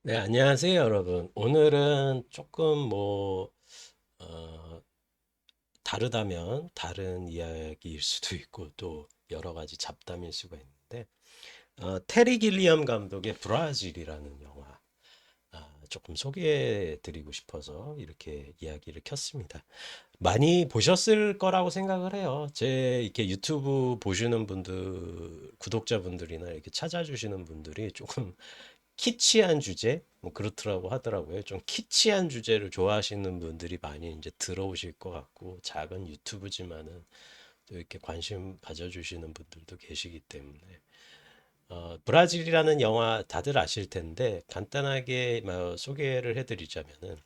네, 안녕하세요, 여러분. 오늘은 조금 어, 다르다면 다른 이야기일 수도 있고 또 여러 가지 잡담일 수가 있는데, 테리 길리엄 감독의 브라질이라는 영화, 조금 소개해 드리고 싶어서 이렇게 이야기를 켰습니다. 많이 보셨을 거라고 생각을 해요. 제 이렇게 유튜브 보시는 분들, 구독자분들이나 이렇게 찾아주시는 분들이 조금 키치한 주제 뭐 그렇더라고 하더라고요. 좀 키치한 주제를 좋아하시는 분들이 많이 이제 들어오실 것 같고 작은 유튜브지만은 또 이렇게 관심 가져주시는 분들도 계시기 때문에 브라질이라는 영화 다들 아실 텐데 간단하게 소개를 해드리자면은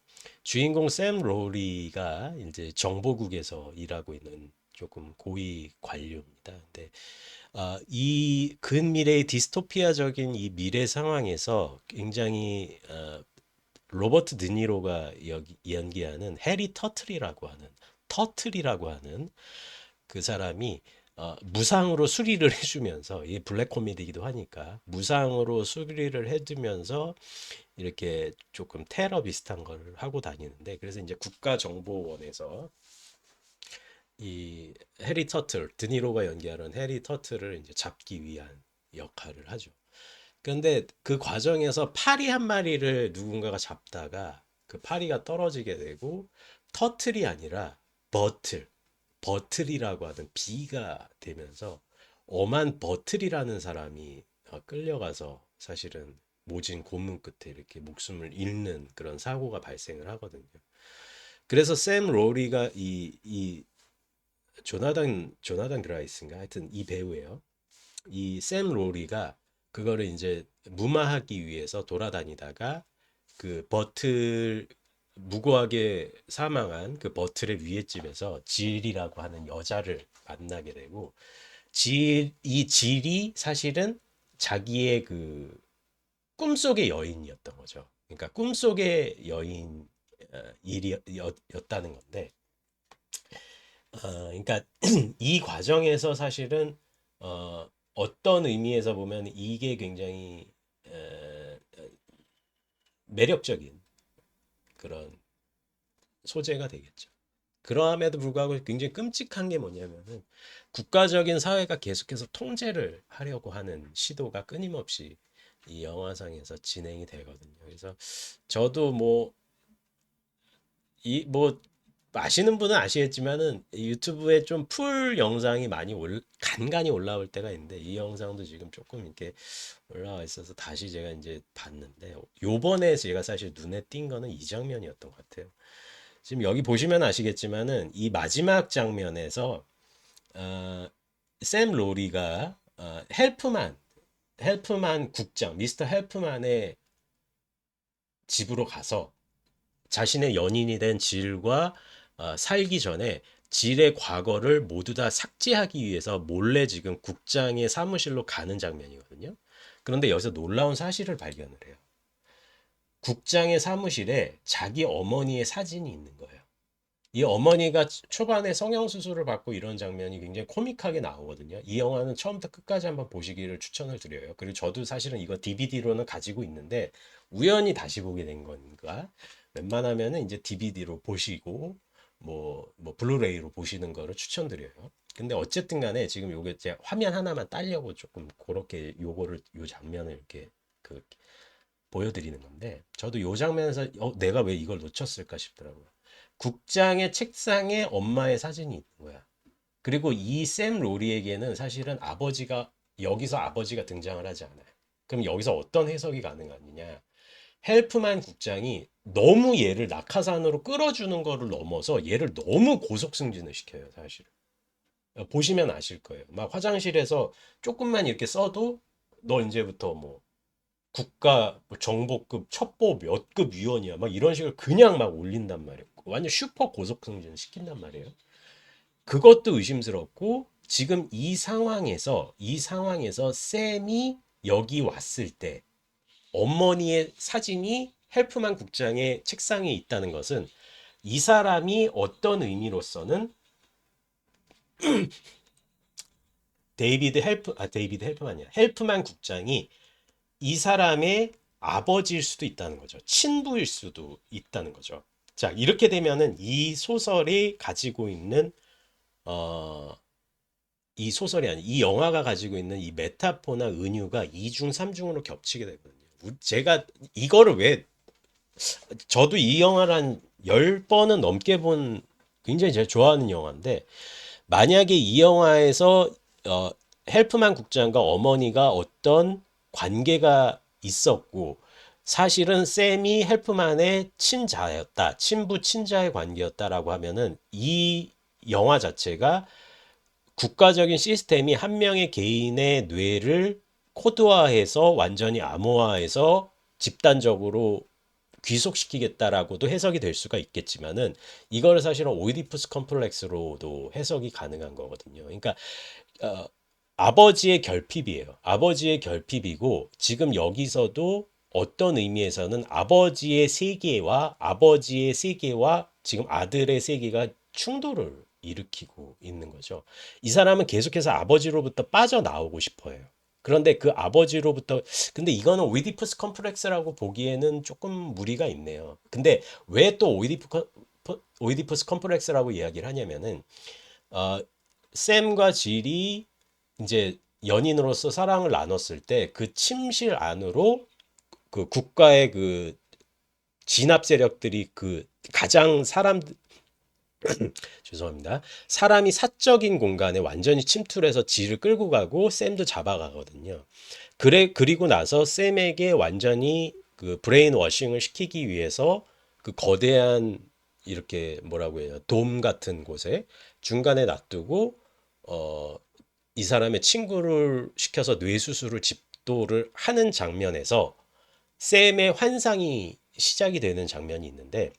주인공 샘 로리가 이제 정보국에서 일하고 있는 조금 고위 관료입니다. 근데 이 근미래의 디스토피아적인 이 미래 상황에서 굉장히 로버트 드니로가 연기하는 해리 터틀이라고 하는 그 사람이 무상으로 수리를 해주면서 이 블랙 코미디이기도 하니까 무상으로 수리를 해주면서 이렇게 조금 테러 비슷한 걸 하고 다니는데 그래서 이제 국가정보원에서 이 해리 터틀 드니로가 연기하는 해리 터틀을 이제 잡기 위한 역할을 하죠. 그런데 그 과정에서 파리 한 마리를 누군가가 잡다가 그 파리가 떨어지게 되고 터틀이 아니라 버틀, 버틀이라고 하는 비가 되면서 엄한 버틀이라는 사람이 끌려가서 사실은 모진 고문 끝에 이렇게 목숨을 잃는 그런 사고가 발생을 하거든요. 그래서 샘 로리가 이 조나단 그라이스인가 하여튼 이 배우예요. 이 샘 로리가 그거를 이제 무마하기 위해서 돌아다니다가 그 버틀 무고하게 사망한 그 버틀의 위에 집에서 질이라고 하는 여자를 만나게 되고 이 질이 사실은 자기의 그 꿈속의 여인이었던 거죠. 그러니까 꿈속의 여인 일이었다는 건데 그러니까 이 과정에서 사실은 어떤 의미에서 보면 이게 굉장히 매력적인 그런 소재가 되겠죠. 그러함에도 불구하고 굉장히 끔찍한 게 뭐냐면은 국가적인 사회가 계속해서 통제를 하려고 하는 시도가 끊임없이 이 영화상에서 진행이 되거든요. 그래서 저도 뭐 아시는 분은 아시겠지만은 유튜브에 좀 풀 영상이 많이 간간히 올라올 때가 있는데 이 영상도 지금 조금 이렇게 올라와 있어서 다시 제가 이제 봤는데 요번에 제가 사실 눈에 띈 거는 이 장면이었던 것 같아요. 지금 여기 보시면 아시겠지만은 이 마지막 장면에서 어, 샘 로리가 헬프만 국장 미스터 헬프만의 집으로 가서 자신의 연인이 된 질과 살기 전에 질의 과거를 모두 다 삭제하기 위해서 몰래 지금 국장의 사무실로 가는 장면이거든요. 그런데 여기서 놀라운 사실을 발견을 해요. 국장의 사무실에 자기 어머니의 사진이 있는 거예요. 이 어머니가 초반에 성형수술을 받고 이런 장면이 굉장히 코믹하게 나오거든요. 이 영화는 처음부터 끝까지 한번 보시기를 추천을 드려요. 그리고 저도 사실은 이거 DVD로는 가지고 있는데 우연히 다시 보게 된 건가? 웬만하면은 이제 DVD로 보시고 블루레이로 보시는 거를 추천드려요. 근데 어쨌든 간에 지금 요게 제 화면 하나만 딸려고 조금 그렇게 요 장면을 이렇게 그 보여드리는 건데 저도 요 장면에서 내가 왜 이걸 놓쳤을까 싶더라고요. 국장의 책상에 엄마의 사진이 있는 거야. 그리고 이 샘 로리에게는 사실은 여기서 아버지가 등장을 하지 않아요. 그럼 여기서 어떤 해석이 가능하느냐? 헬프만 국장이 너무 얘를 낙하산으로 끌어주는 거를 넘어서 얘를 너무 고속 승진을 시켜요, 사실. 보시면 아실 거예요. 막 화장실에서 조금만 이렇게 써도 너 이제부터 뭐 국가 뭐 정보급 첩보 몇 급 위원이야. 막 이런 식으로 그냥 막 올린단 말이에요. 완전 슈퍼 고속승진 시킨단 말이에요. 그것도 의심스럽고 지금 이 상황에서 쌤이 여기 왔을 때 어머니의 사진이 헬프만 국장의 책상에 있다는 것은 이 사람이 어떤 의미로서는 데이비드 헬프만이야. 헬프만 국장이 이 사람의 아버지일 수도 있다는 거죠. 친부일 수도 있다는 거죠. 자, 이렇게 되면은 이 소설이 가지고 있는 어, 이 소설이 아니 이 영화가 가지고 있는 이 메타포나 은유가 이중 삼중으로 겹치게 되거든요. 제가 이거를 왜 저도 이 영화를 한 10번은 넘게 본 굉장히 제가 좋아하는 영화인데 만약에 이 영화에서 어, 헬프만 국장과 어머니가 어떤 관계가 있었고 사실은 샘이 헬프만의 친자였다, 친부 친자의 관계였다라고 하면은 이 영화 자체가 국가적인 시스템이 한 명의 개인의 뇌를 코드화해서 완전히 암호화해서 집단적으로 귀속시키겠다라고도 해석이 될 수가 있겠지만은 이거를 사실은 오이디푸스 컴플렉스로도 해석이 가능한 거거든요. 그러니까 어, 아버지의 결핍이에요. 아버지의 결핍이고 지금 여기서도 어떤 의미에서는 아버지의 세계와 지금 아들의 세계가 충돌을 일으키고 있는 거죠. 이 사람은 계속해서 아버지로부터 빠져나오고 싶어요. 그런데 그 아버지로부터 근데 이거는 오이디푸스 컴플렉스라고 보기에는 조금 무리가 있네요. 근데 왜 또 오이디푸스 컴플렉스라고 이야기를 하냐면은 어, 샘과 질이 이제 연인으로서 사랑을 나눴을 때 그 침실 안으로 그 국가의 그 진압 세력들이 그 가장 죄송합니다. 사람이 사적인 공간에 완전히 침투해서 질을 끌고 가고 샘도 잡아가거든요. 그리고 나서 샘에게 완전히 그 브레인 워싱을 시키기 위해서 그 거대한 이렇게 뭐라고 해요? 돔 같은 곳에 중간에 놔두고 어, 이 사람의 친구를 시켜서 뇌수술을 집도를 하는 장면에서 샘의 환상이 시작이 되는 장면이 있는데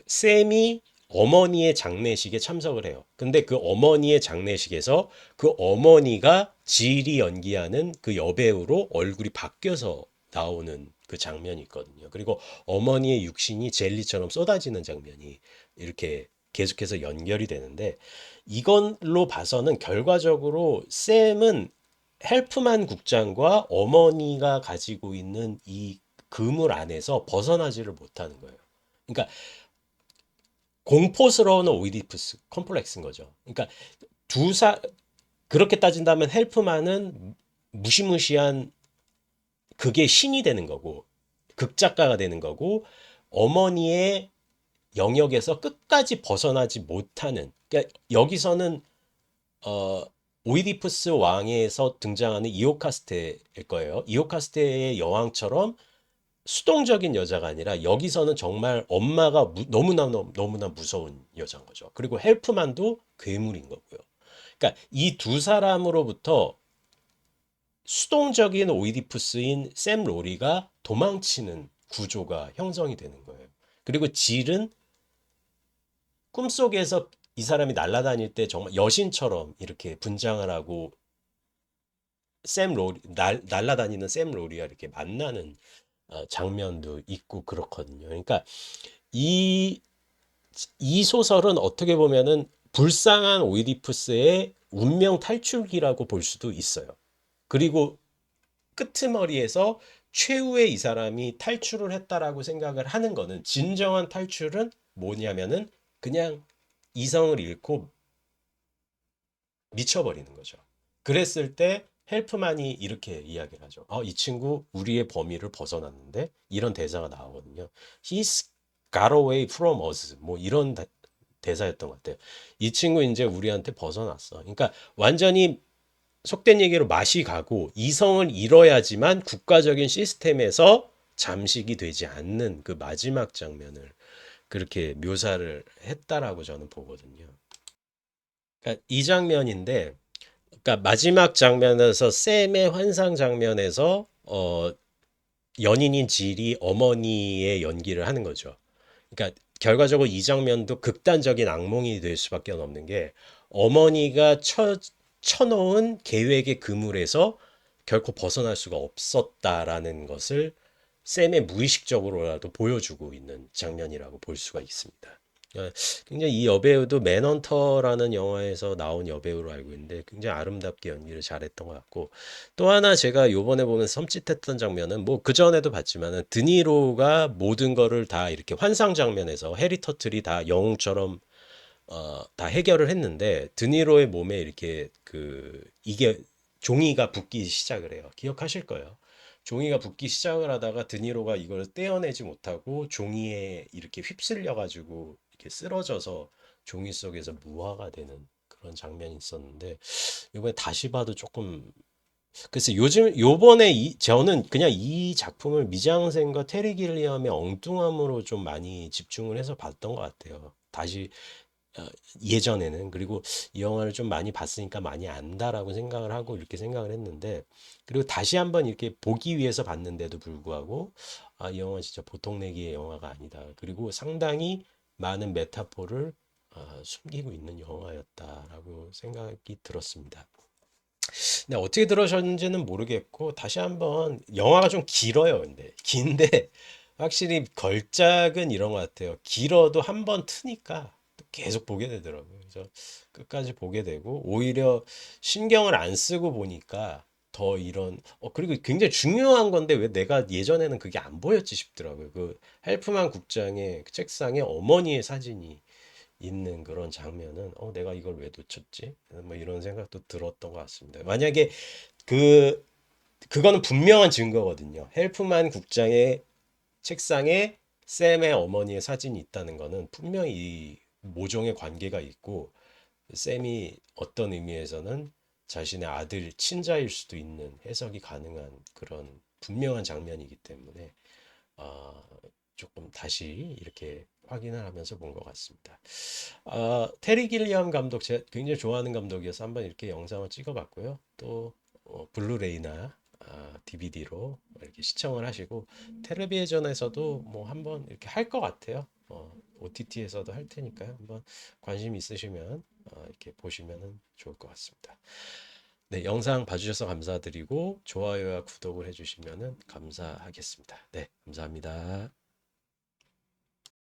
샘이 어머니의 장례식에 참석을 해요. 근데 그 어머니의 장례식에서 그 어머니가 질이 연기하는 그 여배우로 얼굴이 바뀌어서 나오는 그 장면이 있거든요. 그리고 어머니의 육신이 젤리처럼 쏟아지는 장면이 이렇게 계속해서 연결이 되는데 이걸로 봐서는 결과적으로 샘은 헬프만 국장과 어머니가 가지고 있는 이 그물 안에서 벗어나지를 못하는 거예요. 그러니까 공포스러운 오이디푸스 컴플렉스인 거죠. 그러니까 두사 그렇게 따진다면 헬프만은 무시무시한 그게 신이 되는 거고 극작가가 되는 거고 어머니의 영역에서 끝까지 벗어나지 못하는 그러니까 여기서는 어, 오이디푸스 왕에서 등장하는 이오카스테일 거예요. 이오카스테의 여왕처럼 수동적인 여자가 아니라 여기서는 정말 엄마가 너무나 무서운 여자인 거죠. 그리고 헬프만도 괴물인 거고요. 그러니까 이 두 사람으로부터 수동적인 오이디푸스인 샘 로리가 도망치는 구조가 형성이 되는 거예요. 그리고 질은 꿈속에서 이 사람이 날아다닐 때 정말 여신처럼 이렇게 분장을 하고 날아다니는 샘 로리와 이렇게 만나는 장면도 있고 그렇거든요. 그러니까 이, 이 소설은 어떻게 보면은 불쌍한 오이디푸스의 운명 탈출기라고 볼 수도 있어요. 그리고 끄트머리에서 최후의 이 사람이 탈출을 했다라고 생각을 하는 거는 진정한 탈출은 뭐냐면은 그냥 이성을 잃고 미쳐버리는 거죠. 그랬을 때 헬프만이 이렇게 이야기를 하죠. 이 친구 우리의 범위를 벗어났는데 이런 대사가 나오거든요. He's got away from us. 뭐 이런 대사였던 것 같아요. 이 친구 이제 우리한테 벗어났어. 그러니까 완전히 속된 얘기로 맛이 가고 이성을 잃어야지만 국가적인 시스템에서 잠식이 되지 않는 그 마지막 장면을 그렇게 묘사를 했다라고 저는 보거든요. 그러니까 이 장면인데 그러니까 마지막 장면에서 샘의 환상 장면에서 연인인 질이 어머니의 연기를 하는 거죠. 그러니까 결과적으로 이 장면도 극단적인 악몽이 될 수밖에 없는 게 어머니가 쳐놓은 계획의 그물에서 결코 벗어날 수가 없었다라는 것을 샘의 무의식적으로라도 보여주고 있는 장면이라고 볼 수가 있습니다. 예, 굉장히 이 여배우도 맨헌터라는 영화에서 나온 여배우로 알고 있는데 굉장히 아름답게 연기를 잘했던 것 같고 또 하나 제가 요번에 보면서 섬찟했던 장면은 뭐 그전에도 봤지만은 드니로가 모든 거를 다 이렇게 환상 장면에서 해리 터틀이 다 영웅처럼 다 해결을 했는데 드니로의 몸에 이렇게 그 이게 종이가 붙기 시작을 해요. 기억하실 거예요. 종이가 붙기 시작을 하다가 드니로가 이걸 떼어내지 못하고 종이에 이렇게 휩쓸려 가지고 이렇게 쓰러져서 종이 속에서 무화가 되는 그런 장면이 있었는데 이번에 다시 봐도 조금 글쎄 요즘 요번에 저는 그냥 이 작품을 미장센과 테리 길리엄의 엉뚱함으로 좀 많이 집중을 해서 봤던 것 같아요. 다시 어, 예전에는 그리고 이 영화를 좀 많이 봤으니까 많이 안다라고 생각을 하고 이렇게 생각을 했는데 그리고 다시 한번 이렇게 보기 위해서 봤는데도 불구하고 아, 이 영화 진짜 보통 내기의 영화가 아니다. 그리고 상당히 많은 메타포를 숨기고 있는 영화였다라고 생각이 들었습니다. 근데 어떻게 들으셨는지는 모르겠고 다시 한번 영화가 좀 길어요. 근데 긴데 확실히 걸작은 이런 것 같아요. 길어도 한번 트니까 또 계속 보게 되더라고요. 그래서 끝까지 보게 되고 오히려 신경을 안 쓰고 보니까 더 이런 그리고 굉장히 중요한 건데 왜 내가 예전에는 그게 안 보였지 싶더라고요. 그 헬프만 국장의 그 책상에 어머니의 사진이 있는 그런 장면은 내가 이걸 왜 놓쳤지? 뭐 이런 생각도 들었던 것 같습니다. 만약에 그 그거는 분명한 증거거든요. 헬프만 국장의 책상에 샘의 어머니의 사진이 있다는 거는 분명히 이 모종의 관계가 있고 샘이 어떤 의미에서는 자신의 아들 친자일 수도 있는 해석이 가능한 그런 분명한 장면이기 때문에 아, 조금 다시 이렇게 확인을 하면서 본 것 같습니다. 테리 길리엄 감독 제가 굉장히 좋아하는 감독이어서 한번 이렇게 영상을 찍어봤고요. 또 블루레이나 DVD로 이렇게 시청을 하시고 텔레비전에서도 뭐 한번 이렇게 할 것 같아요. OTT에서도 할 테니까요. 한번 관심 있으시면 이렇게 보시면 좋을 것 같습니다. 네, 영상 봐주셔서 감사드리고 좋아요와 구독을 해주시면 감사하겠습니다. 네, 감사합니다.